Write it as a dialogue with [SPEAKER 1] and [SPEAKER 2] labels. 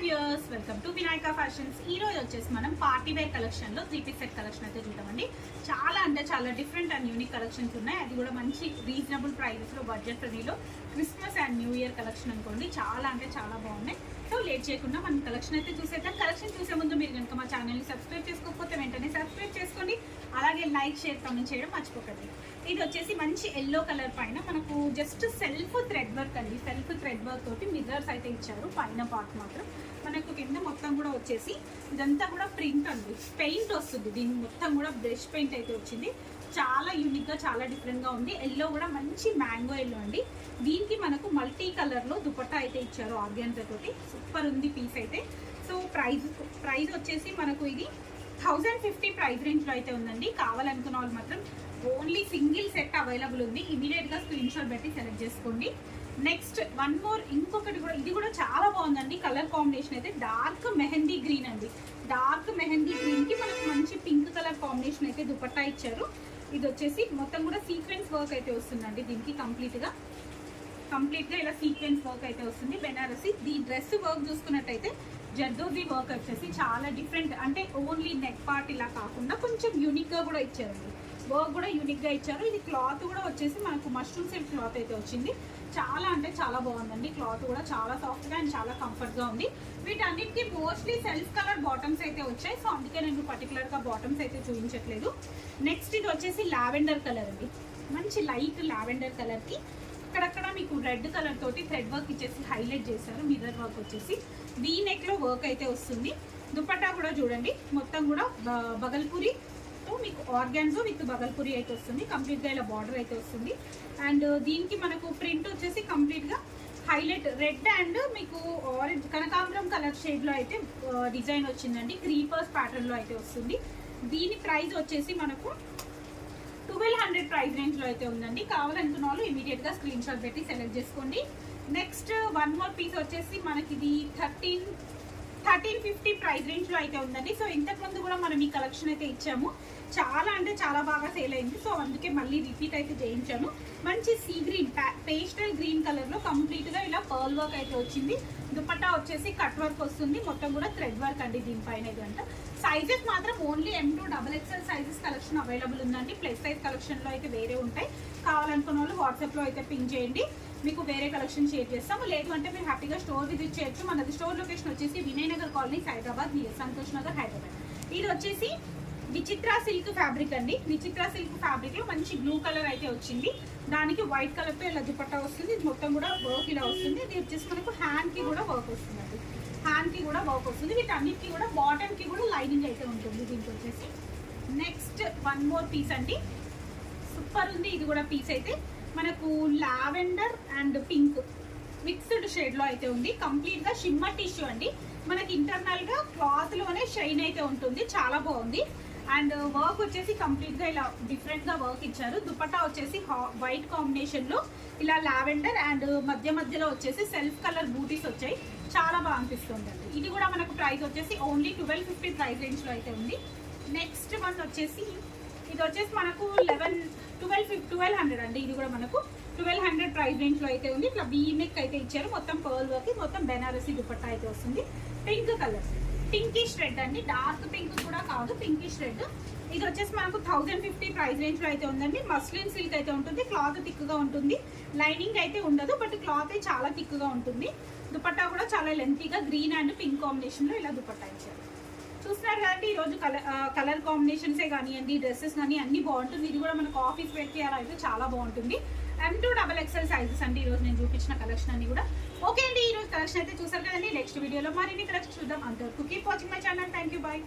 [SPEAKER 1] Viewers welcome to Vinayaka fashions. ఈ రోజు వచ్చేసి మనం పార్టీ వేర్ కలెక్షన్ లో 3-piece సెట్ కలెక్షన్ అయితే చూద్దామండి. చాలా అంటే చాలా డిఫరెంట్ అండ్ యూనిక్ కలెక్షన్స్ ఉన్నాయి. అది కూడా మంచి రీజనబుల్ ప్రైజెస్ లో బడ్జెట్ ఫ్రెండ్లీలో Christmas and new year collection అనుకోండి. చాలా అంటే చాలా బాగున్నాయి. సో లేట్ చేయకుండా మనం కలెక్షన్ అయితే చూసేద్దాం. కలెక్షన్ చూసే ముందు మీరు కనుక మా ఛానల్ని సబ్స్క్రైబ్ చేసుకోకపోతే వెంటనే సబ్స్క్రైబ్ చేసుకోండి. అలాగే లైక్ షేర్ కామెంట్ చేయడం మర్చిపోకండి. ఇది వచ్చేసి మంచి ఎల్లో కలర్ పైన మనకు జస్ట్ సెల్ఫ్ థ్రెడ్ వర్క్ అండి. సెల్ఫ్ థ్రెడ్ వర్క్ తోటి మిర్రర్స్ అయితే ఇచ్చారు. పైన పార్ట్ మాత్రం మనకు కింద మొత్తం కూడా వచ్చేసి ఇదంతా కూడా ప్రింట్ అండి. పెయింట్ వస్తుంది. దీనికి మొత్తం కూడా బ్రష్ పెయింట్ అయితే వచ్చింది. చాలా యూనిక్గా చాలా డిఫరెంట్గా ఉంది. ఎల్లో కూడా మంచి మ్యాంగో ఎల్లో అండి. దీనికి మనకు మల్టీ కలర్లో దుపట్టా అయితే ఇచ్చారు ఆర్గాన్జా తోటి. సూపర్ ఉంది పీస్ అయితే. సో ప్రైస్ వచ్చేసి మనకు ఇది 1050 ప్రైస్ రేంజ్లో అయితే ఉందండి. కావాలనుకున్న వాళ్ళు మాత్రం ఓన్లీ సింగిల్ సెట్ అవైలబుల్ ఉంది. ఇమీడియట్గా స్క్రీన్ షాట్ పెట్టి సెలెక్ట్ చేసుకోండి. నెక్స్ట్ వన్ మోర్ ఇంకొకటి కూడా, ఇది కూడా చాలా బాగుందండి. కలర్ కాంబినేషన్ అయితే డార్క్ మెహందీ గ్రీన్ అండి. డార్క్ మెహందీ గ్రీన్కి మనకు మంచి పింక్ కలర్ కాంబినేషన్ అయితే దుపట్టా ఇచ్చారు. ఇది వచ్చేసి మొత్తం కూడా సీక్వెన్స్ వర్క్ అయితే వస్తుందండి. దీనికి కంప్లీట్గా ఇలా సీక్వెన్స్ వర్క్ అయితే వస్తుంది. బెనారసి ఈ డ్రెస్ వర్క్ చూసుకున్నట్టయితే జర్దోజీ వర్క్ వచ్చేసి చాలా డిఫరెంట్, అంటే ఓన్లీ నెక్ పార్ట్ ఇలా కాకుండా కొంచెం యూనిక్గా కూడా ఇచ్చారండి. వర్క్ కూడా యూనిక్గా ఇచ్చారు. ఇది క్లాత్ కూడా వచ్చేసి మనకు మష్రూమ్ సిల్క్ క్లాత్ అయితే వచ్చింది. చాలా అంటే చాలా బాగుందండి. క్లాత్ కూడా చాలా సాఫ్ట్గా అండ్ చాలా కంఫర్ట్గా ఉంది. వీటన్నిటికీ మోస్ట్లీ సెల్ఫ్ కలర్ బాటమ్స్ అయితే వచ్చాయి. సో అందుకే నేను పర్టికులర్గా బాటమ్స్ అయితే చూపించట్లేదు. నెక్స్ట్ ఇది వచ్చేసి లావెండర్ కలర్ అండి. మంచి లైట్ లావెండర్ కలర్కి అక్కడక్కడ మీకు రెడ్ కలర్ తోటి థ్రెడ్ వర్క్ ఇచ్చేసి హైలైట్ చేశారు. మిర్రర్ వర్క్ వచ్చేసి వీ నెక్లో వర్క్ అయితే వస్తుంది. దుపట్టా కూడా చూడండి మొత్తం కూడా బగల్పూరి తో మీకు ఆర్గాన్జో విత్ బగల్పూరి అయితే వస్తుంది. కంప్లీట్గా ఇలా బార్డర్ అయితే వస్తుంది. అండ్ దీనికి మనకు ప్రింట్ వచ్చేసి కంప్లీట్గా హైలైట్ రెడ్ అండ్ మీకు ఆరెంజ్ కనకాంబరం కలర్ షేడ్లో అయితే డిజైన్ వచ్చిందండి. క్రీపర్స్ ప్యాటర్న్లో అయితే వస్తుంది. దీని ప్రైస్ వచ్చేసి మనకు 1200 ప్రైస్ రేంజ్లో అయితే ఉందండి. కావాలనుకున్న వాళ్ళు ఇమీడియట్గా స్క్రీన్ షాట్ పెట్టి సెలెక్ట్ చేసుకోండి. నెక్స్ట్ వన్ మోర్ పీస్ వచ్చేసి మనకి ఇది 1350 ప్రైస్ రేంజ్లో అయితే ఉందండి. సో ఇంతకుముందు కూడా మనం ఈ కలెక్షన్ అయితే ఇచ్చాము. చాలా అంటే చాలా బాగా సేల్ అయింది. సో అందుకే మళ్ళీ రిపీట్ అయితే చేయించాను. మంచి సీ గ్రీన్ పేస్టల్ గ్రీన్ కలర్లో కంప్లీట్గా ఇలా పర్ల్ వర్క్ అయితే వచ్చింది. దుపట్టా వచ్చేసి కట్ వర్క్ వస్తుంది. మొత్తం కూడా థ్రెడ్ వర్క్ అండి దీనిపైన. ఇదంట సైజెస్ మాత్రం only M2 XXL sizes collection available ఉందండి. ప్లస్ సైజ్ కలెక్షన్లో అయితే వేరే ఉంటాయి. కావాలనుకున్న వాళ్ళు వాట్సాప్లో అయితే పింక్ చేయండి, మీకు వేరే కలెక్షన్ షేర్ చేస్తాము. లేదు అంటే మీరు హ్యాపీగా స్టోర్ విజిట్ చేయొచ్చు. మనది స్టోర్ లొకేషన్ వచ్చేసి వినయనగర్ కాలనీ, హైదరాబాద్, నియర్ సంతోష్ నగర్, హైదరాబాద్. ఇది వచ్చేసి విచిత్ర సిల్క్ ఫ్యాబ్రిక్ అండి. విచిత్ర సిల్క్ ఫ్యాబ్రిక్ లో మంచి బ్లూ కలర్ అయితే వచ్చింది. దానికి వైట్ కలర్ తో ఇలా దుపట్టా వస్తుంది. ఇది మొత్తం కూడా వర్క్ ఇలా వస్తుంది. ఇది వచ్చేసి మనకు హ్యాండ్ కి కూడా వర్క్ వస్తుంది. హ్యాండ్ కి కూడా వర్క్ వస్తుంది. వీటన్నిటికీ కూడా బాటమ్ కి కూడా లైనింగ్ అయితే ఉంటుంది. దీనికి వచ్చేసి నెక్స్ట్ వన్ మోర్ పీస్ అండి. సూపర్ ఉంది. ఇది కూడా పీస్ అయితే మనకు lavender and pink mixed shade లో అయితే ఉంది. కంప్లీట్ గా షిమ్మర్ టిష్యూ అండి. మనకి ఇంటర్నల్ గా క్లాత్ లోనే షైన్ అయితే ఉంటుంది. చాలా బాగుంది. అండ్ వర్క్ వచ్చేసి కంప్లీట్ గా ఇలా డిఫరెంట్ గా వర్క్ ఇచ్చారు. దుపట్టా వచ్చేసి వైట్ కాంబినేషన్ లో ఇలా లావెండర్ అండ్ మధ్యలో వచ్చేసి సెల్ఫ్ కలర్ బూటీస్ వచ్చాయి. చాలా బాగా అనిపిస్తుంది అండి. ఇది కూడా మనకు ప్రైస్ వచ్చేసి ఓన్లీ 1250 ప్రైస్ రేంజ్ లో అయితే ఉంది. నెక్స్ట్ వన్ వచ్చేసి ఇది వచ్చేసి మనకు 1200 అండి. ఇది కూడా మనకు 1200 ప్రైస్ రేంజ్ లో అయితే ఉంది. ఇట్లా వీ నెక్ అయితే ఇచ్చారు. మొత్తం పర్ల్ వర్క్, మొత్తం బెనారసి దుపట్టా అయితే వస్తుంది. పింక్ కలర్, పింకిష్ రెడ్ అండి. డార్క్ పింక్ కూడా కాదు, పింకిష్ రెడ్. ఇది వచ్చేసి మనకు 1050 ప్రైస్ రేంజ్ లో అయితే ఉందండి. మస్లిన్ సిల్క్ అయితే ఉంటుంది. క్లాత్ థిక్ గా ఉంటుంది. లైనింగ్ అయితే ఉండదు, బట్ క్లాత్ అయితే చాలా థిక్ గా ఉంటుంది. దుపట్టా కూడా చాలా లెంతీగా గ్రీన్ అండ్ పింక్ కాంబినేషన్ లో ఇలా దుపట్టా ఇచ్చారు. చూస్తున్నారు కదండి, ఈరోజు కలర్ కాంబినేషన్సే కానివ్వండి, డ్రెస్సెస్ కానీ అన్ని బాగుంటుంది. ఇది కూడా మనకు ఆఫీస్ వేర్కి అలా అయితే చాలా బాగుంటుంది. M2 XXL సైజెస్ అండి ఈరోజు నేను చూపించిన కలెక్షన్ అన్ని కూడా. ఓకే అండి, ఈరోజు కలెక్షన్ అయితే చూసారు కదండి. నెక్స్ట్ వీడియోలో మరిన్ని కలెక్షన్ చూద్దాం. అంతవరకు keep watching my channel. Thank you, bye.